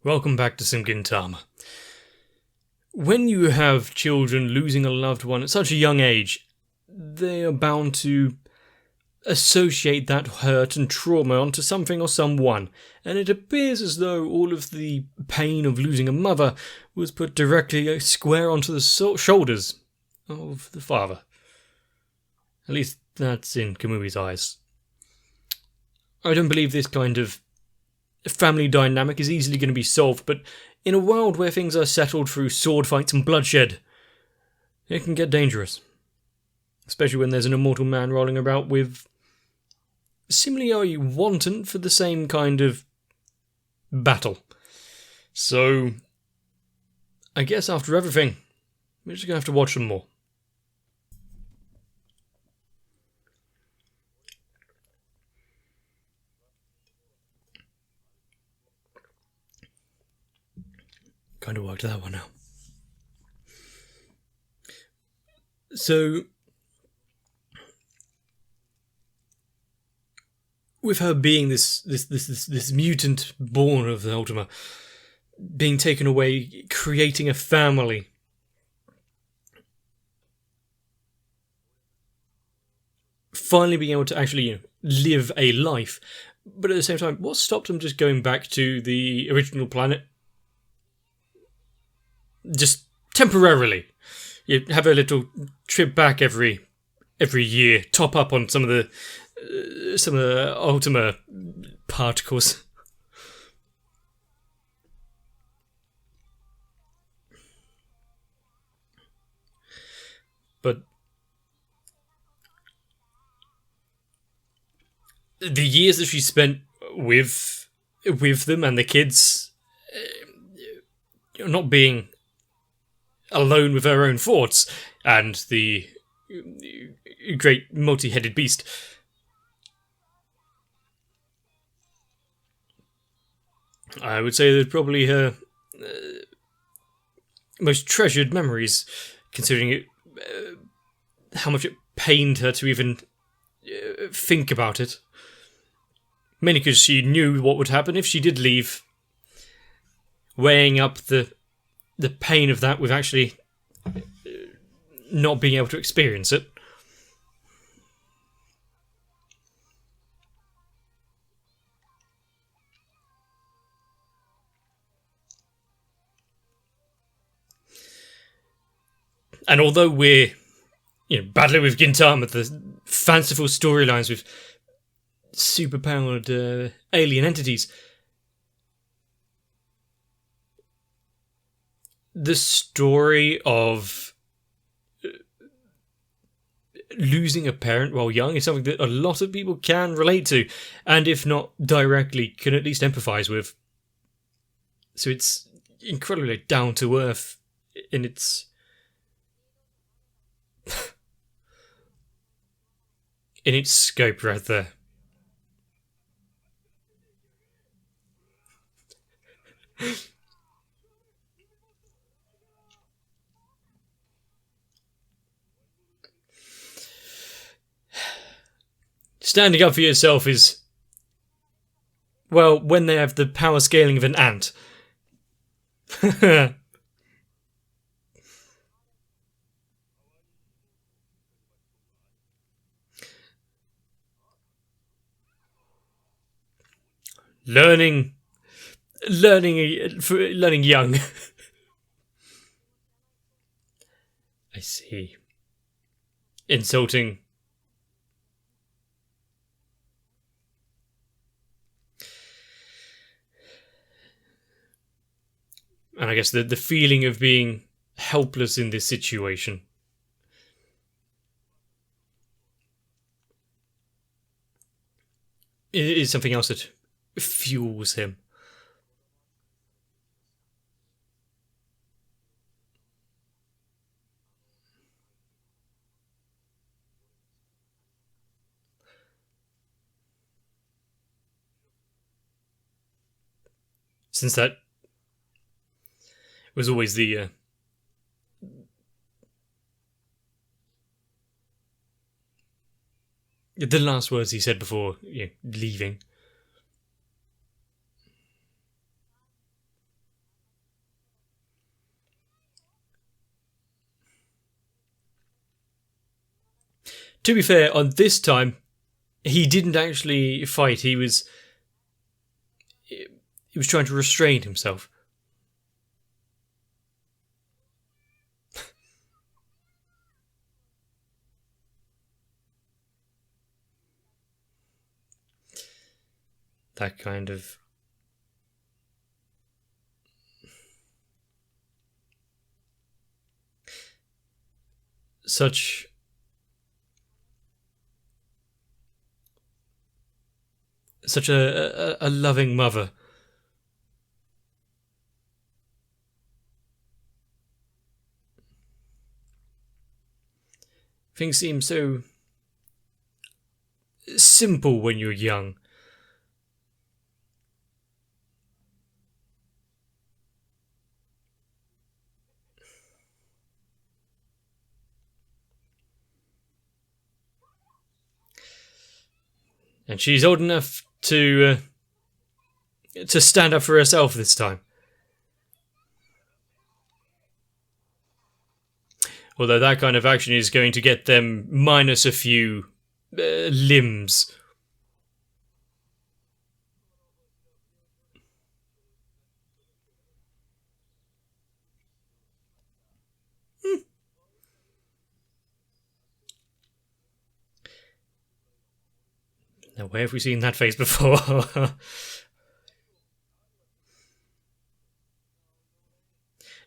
Welcome back to some Gintama. When you have children losing a loved one at such a young age, they are bound to associate that hurt and trauma onto something or someone, and it appears as though all of the pain of losing a mother was put directly square onto the shoulders of the father. At least that's in Kamui's eyes. I don't believe this kind of family dynamic is easily going to be solved, but in a world where things are settled through sword fights and bloodshed, it can get dangerous. Especially when there's an immortal man rolling about with similarly wanton for the same kind of battle. So, I guess after everything, we're just going to have to watch some more. Kind of worked that one out. So, with her being this mutant born of the Ultima, being taken away, creating a family, finally being able to actually live a life, but at the same time, what stopped them just going back to the original planet? Just temporarily. You have a little trip back every year, top up on some of the Ultima particles. But the years that she spent with them and the kids, not being alone with her own thoughts and the great multi-headed beast. I would say that probably her most treasured memories, considering it, how much it pained her to even think about it. Mainly because she knew what would happen if she did leave, weighing up the pain of that with actually not being able to experience it. And although we're battling with Gintama, the fanciful storylines with superpowered alien entities, the story of losing a parent while young is something that a lot of people can relate to, and if not directly, can at least empathise with. So it's incredibly down to earth in its in its scope right there. Standing up for yourself is, well, when they have the power scaling of an ant. Learning young. I see. Insulting. And I guess the feeling of being helpless in this situation. It is something else that fuels him. Since that was always the last words he said before leaving. To be fair, on this time, he didn't actually fight. He was trying to restrain himself. That kind of... such a loving mother. Things seem so simple when you're young. And she's old enough to stand up for herself this time. Although that kind of action is going to get them minus a few limbs. Now, where have we seen that face before?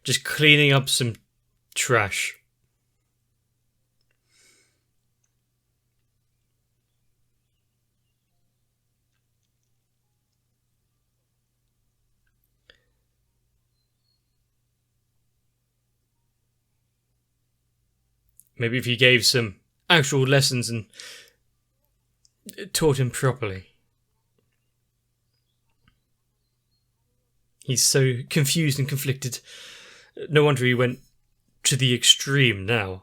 Just cleaning up some trash. Maybe if he gave some actual lessons and taught him properly. He's so confused and conflicted. No wonder he went to the extreme now.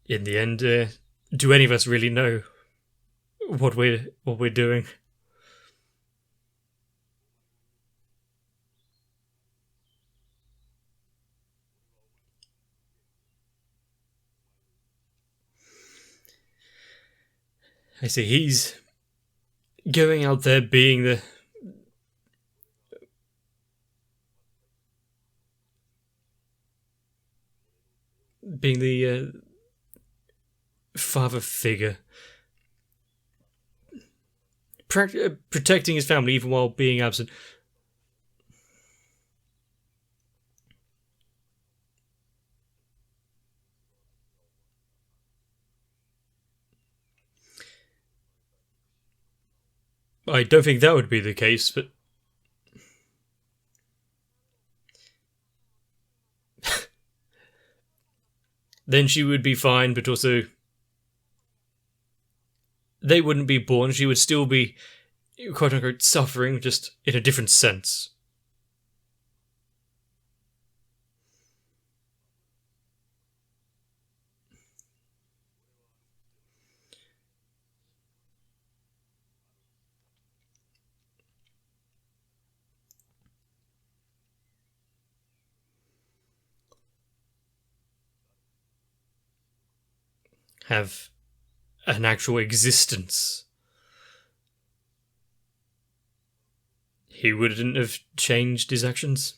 In the end, do any of us really know what we're doing? I see, he's going out there being the father figure, protecting his family even while being absent. I don't think that would be the case, but then she would be fine, but also they wouldn't be born. She would still be, quote unquote, suffering, just in a different sense. Have an actual existence. He wouldn't have changed his actions.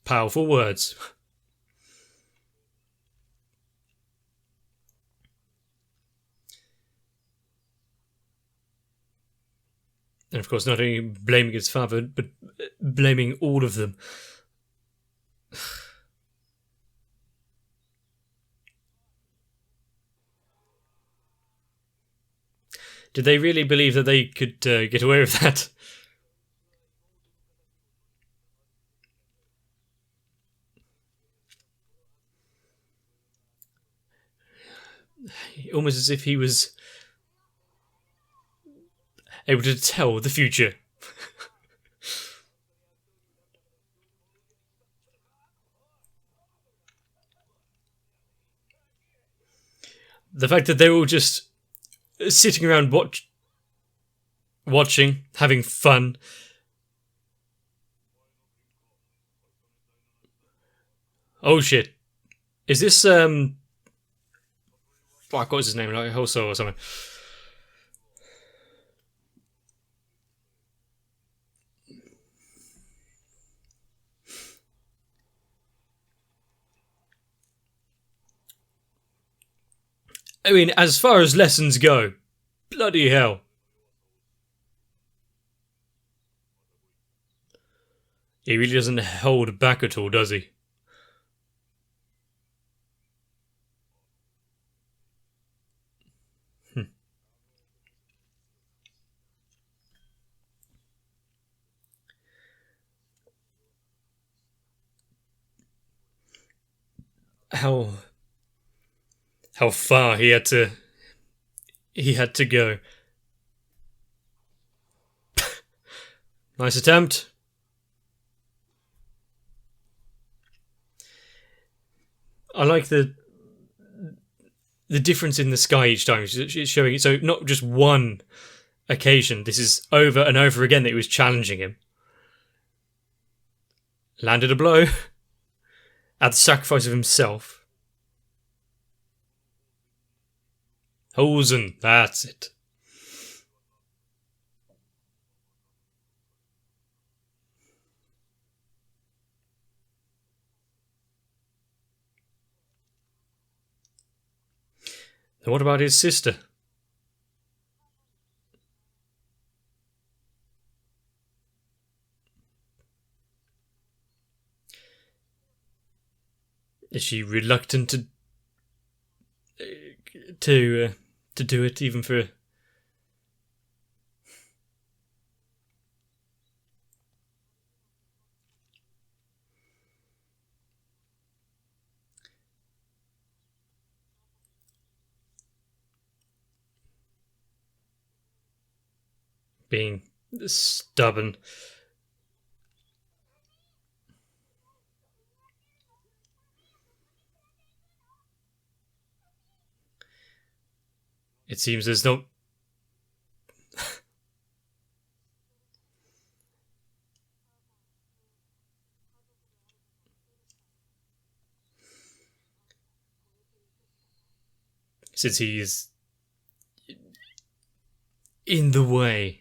Powerful words. And of course, not only blaming his father, but blaming all of them. Did they really believe that they could get away with that? Almost as if he was able to tell the future. The fact that they're all just sitting around watching, having fun. Oh shit. Is this, what was his name? Like Hoso or something? I mean, as far as lessons go, bloody hell. He really doesn't hold back at all, does he? How far he had to go. Nice attempt. I like the difference in the sky each time. It's showing it, so not just one occasion. This is over and over again that he was challenging him. Landed a blow at the sacrifice of himself. Hosen, that's it. And what about his sister? Is she reluctant to do it, even for? Being stubborn. It seems there's no. Since he is in the way.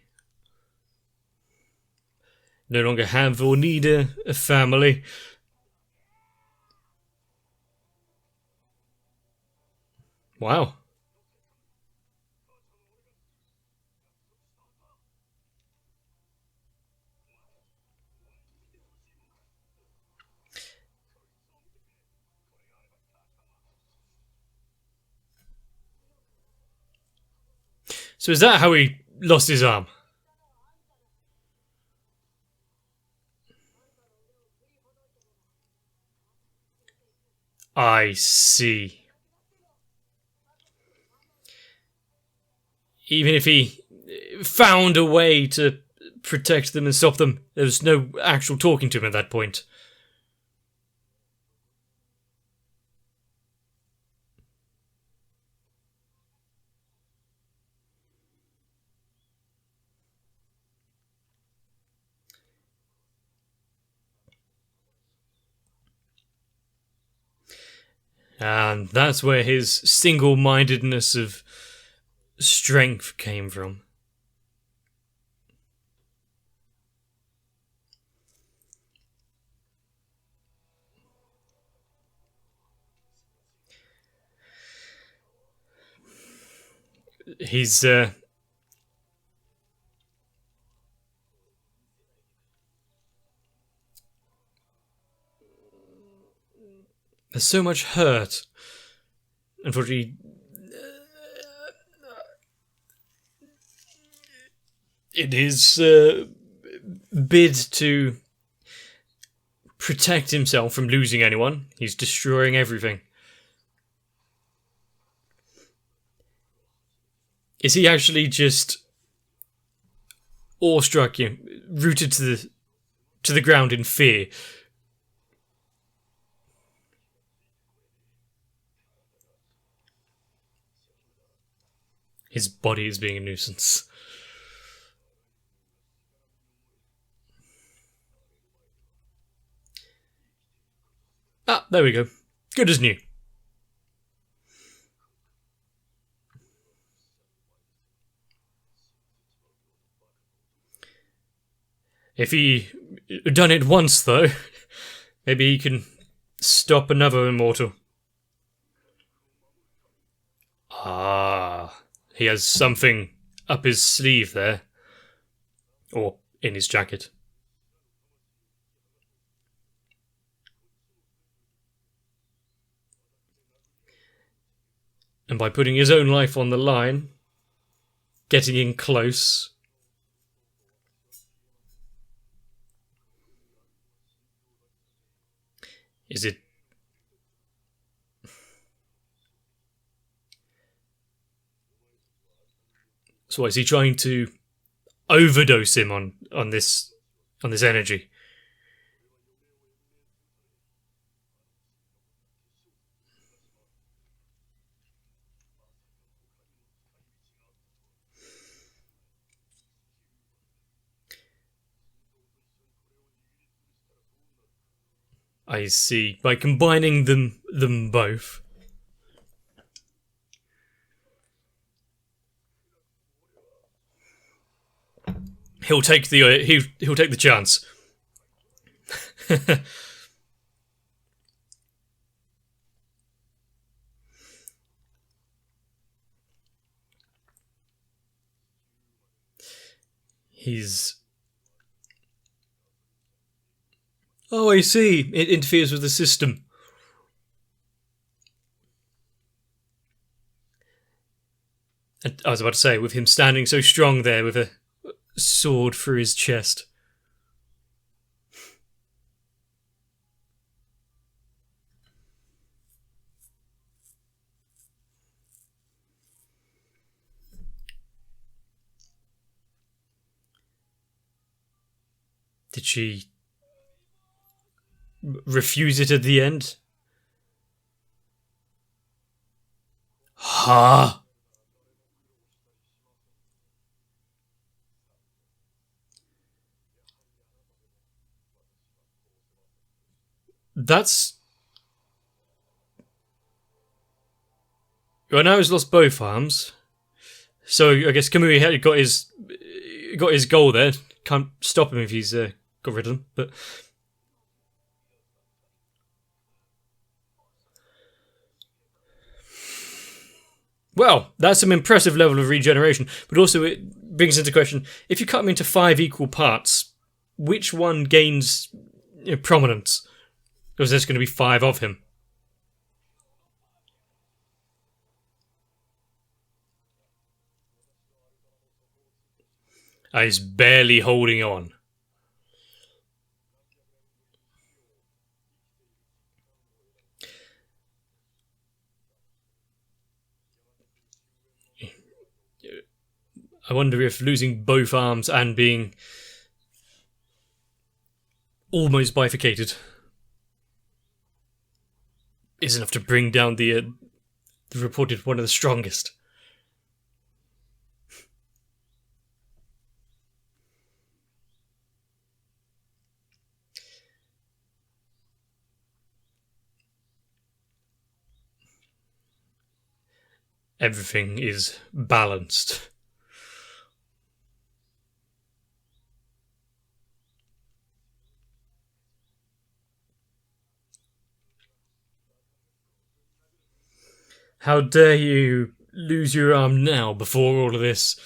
No longer have or need a family. Wow. So is that how he lost his arm? I see. Even if he found a way to protect them and stop them, there was no actual talking to him at that point. And that's where his single-mindedness of strength came from. He's there's so much hurt. Unfortunately, in his bid to protect himself from losing anyone, he's destroying everything. Is he actually just awestruck, rooted to the ground in fear? His body is being a nuisance. Ah, there we go. Good as new. If he done it once, though, maybe he can stop another immortal. Ah, he has something up his sleeve there. Or in his jacket. And by putting his own life on the line, getting in close. Is it... So is he trying to overdose him on this energy? I see. By combining them both. He'll take the chance. He's... Oh, I see. It interferes with the system. And I was about to say, with him standing so strong there with a sword through his chest. Did she refuse it at the end? Ha! That's... Well, now he's lost both arms. So I guess Kamui had got his goal there. Can't stop him if he's got rid of them. But well, that's some impressive level of regeneration. But also it brings into question, if you cut him into 5 equal parts, which one gains prominence? Because there's going to be 5 of him. And he's barely holding on. I wonder if losing both arms and being almost bifurcated is enough to bring down the reported one of the strongest. Everything is balanced. How dare you lose your arm now before all of this?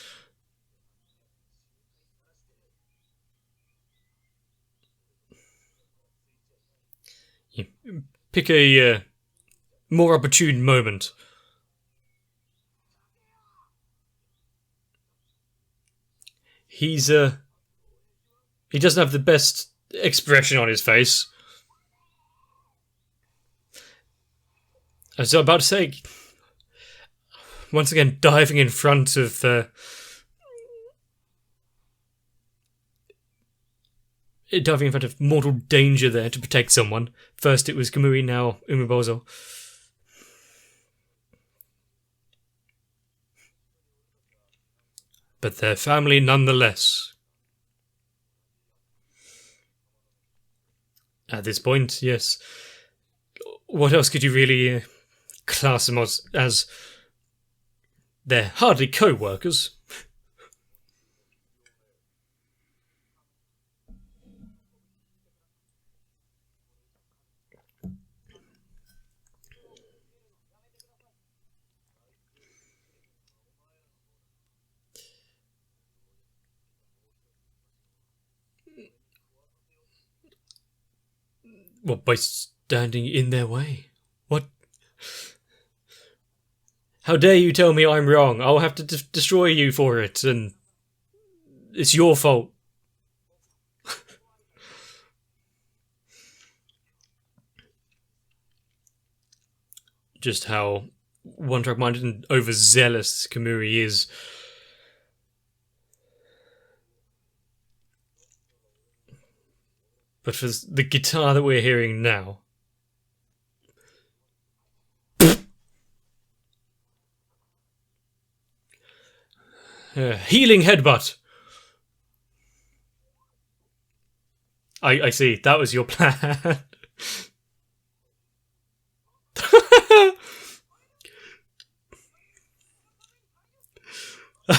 You pick a more opportune moment. He doesn't have the best expression on his face. I was about to say, once again, diving in front of mortal danger there to protect someone. First it was Kamui, now Umibozo. but their family nonetheless. At this point, yes. What else could you really class them as? They're hardly co-workers. What, by standing in their way? What? How dare you tell me I'm wrong? I'll have to destroy you for it, and it's your fault. Just how one-track-minded and overzealous Kamui is. But for the guitar that we're hearing now... healing headbutt! I see, that was your plan.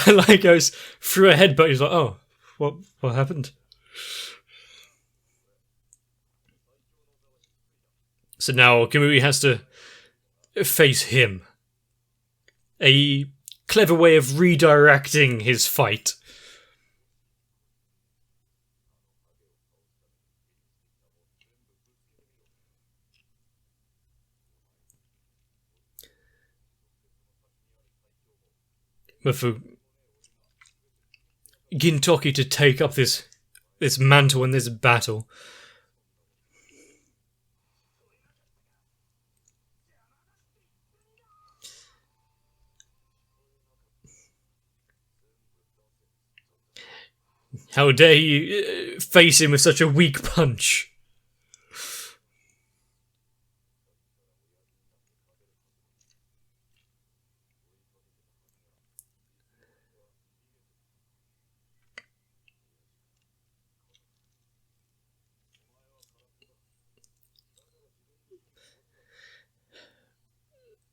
Like goes through a headbutt, he's like, oh, what happened? So now Kamui has to face him. A clever way of redirecting his fight. But for Gintoki to take up this mantle in this battle... How dare you face him with such a weak punch?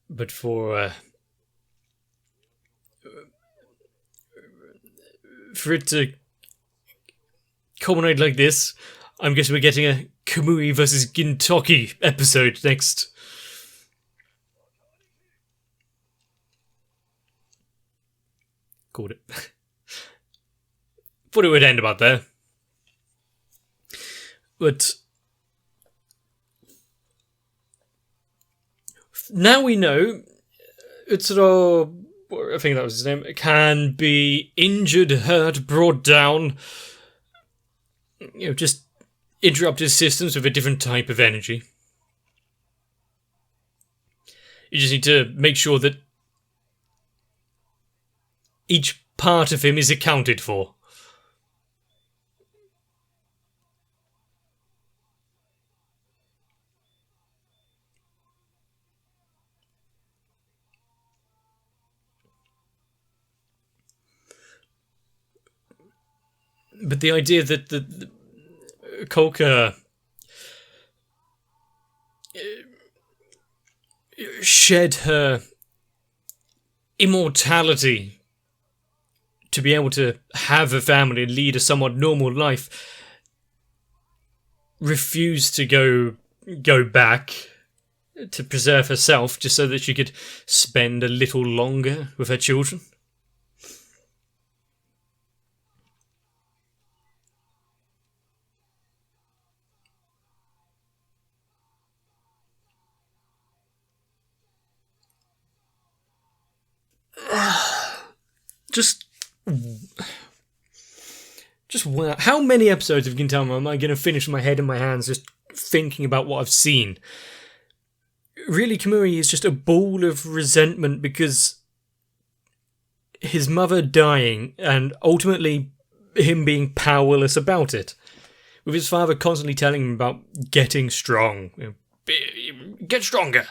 But for it to culminate like this, I'm guessing we're getting a Kamui versus Gintoki episode next. Called it. Thought it would end about there. But now we know Utsuro, I think that was his name, can be injured, hurt, brought down, just interrupt his systems with a different type of energy. You just need to make sure that each part of him is accounted for. But the idea that the Kolka shed her immortality to be able to have a family and lead a somewhat normal life, refused to go back to preserve herself just so that she could spend a little longer with her children. Just how many episodes of Gintama am I going to finish with my head in my hands just thinking about what I've seen? Really, Kamui is just a ball of resentment because his mother dying and ultimately him being powerless about it. With his father constantly telling him about getting strong. Get stronger.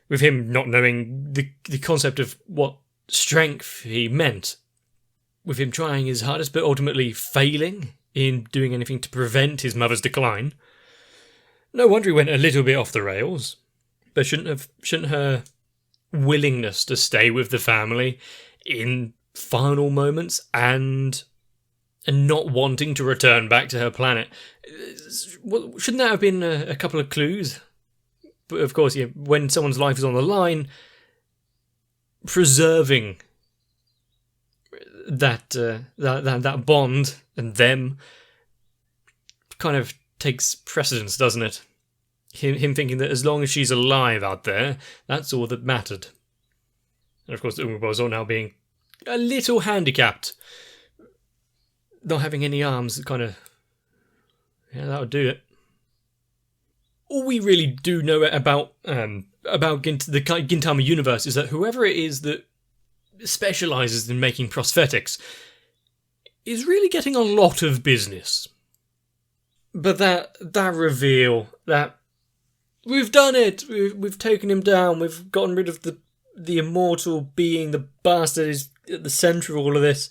With him not knowing the concept of what strength he meant. with him trying his hardest but ultimately failing in doing anything to prevent his mother's decline. No wonder he went a little bit off the rails. But shouldn't her willingness to stay with the family in final moments and not wanting to return back to her planet, shouldn't that have been a couple of clues? But of course, yeah, when someone's life is on the line, preserving that bond and them kind of takes precedence, doesn't it? Him thinking that as long as she's alive out there, that's all that mattered. And of course, Immortal now being a little handicapped, not having any arms, kind of, yeah, that would do it. All we really do know about the Gintama universe is that whoever it is that specialises in making prosthetics is really getting a lot of business. But that reveal, that we've done it, we've taken him down, we've gotten rid of the immortal being, the bastard is at the centre of all of this.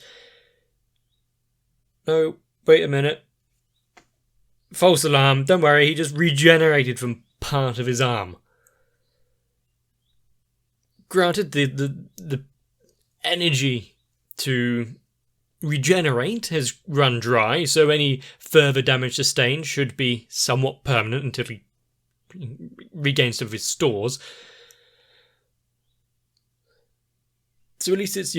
No, wait a minute. False alarm, don't worry, he just regenerated from part of his arm. Granted, the energy to regenerate has run dry, so any further damage sustained should be somewhat permanent until he regains some of his stores. So at least it's,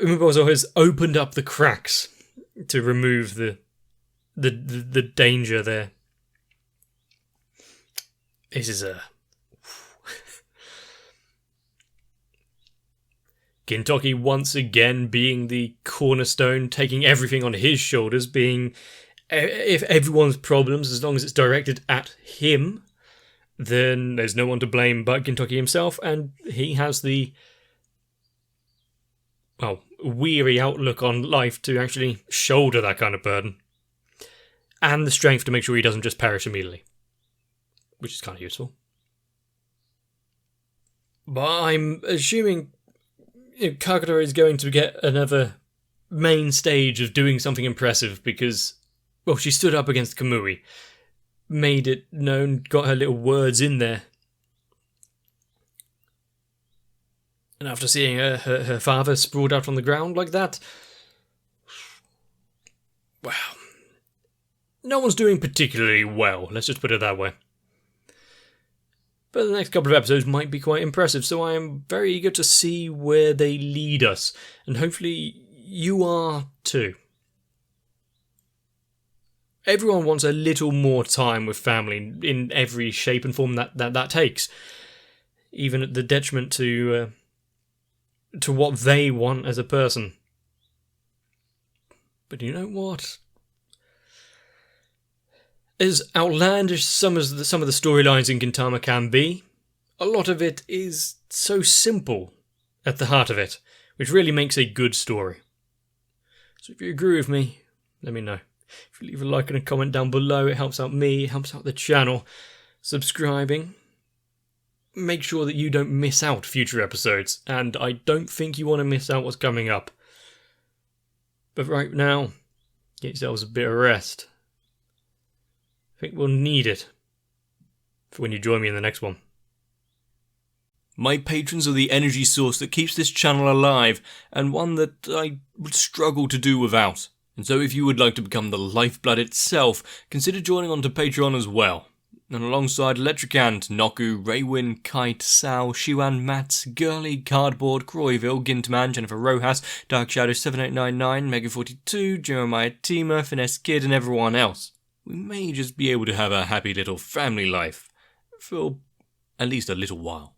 Immortal has opened up the cracks to remove the danger there. This is Gintoki once again being the cornerstone, taking everything on his shoulders, being, if everyone's problems, as long as it's directed at him, then there's no one to blame but Gintoki himself, and he has the, weary outlook on life to actually shoulder that kind of burden. And the strength to make sure he doesn't just perish immediately. Which is kind of useful. But I'm assuming Kagura is going to get another main stage of doing something impressive because, she stood up against Kamui, made it known, got her little words in there. And after seeing her father sprawled out on the ground like that, wow. No one's doing particularly well, let's just put it that way. But the next couple of episodes might be quite impressive, so I am very eager to see where they lead us, and hopefully you are too. Everyone wants a little more time with family in every shape and form that takes, even at the detriment to what they want as a person. But you know what? As outlandish some of the storylines in Gintama can be, a lot of it is so simple at the heart of it, which really makes a good story. So if you agree with me, let me know. If you leave a like and a comment down below, it helps out me, it helps out the channel. Subscribing. Make sure that you don't miss out future episodes, and I don't think you want to miss out what's coming up. But right now, get yourselves a bit of rest. I think we'll need it for when you join me in the next one. My patrons are the energy source that keeps this channel alive, and one that I would struggle to do without. And so if you would like to become the lifeblood itself, consider joining onto Patreon as well. And alongside Electricant, Noku, Raywin, Kite, Sal, Shiwan, Mats, Girly, Cardboard, Croyville, Gintman, Jennifer Rojas, Dark Shadow 7899, Mega42, Jeremiah Tima, Finesse Kid, and everyone else. We may just be able to have a happy little family life for at least a little while.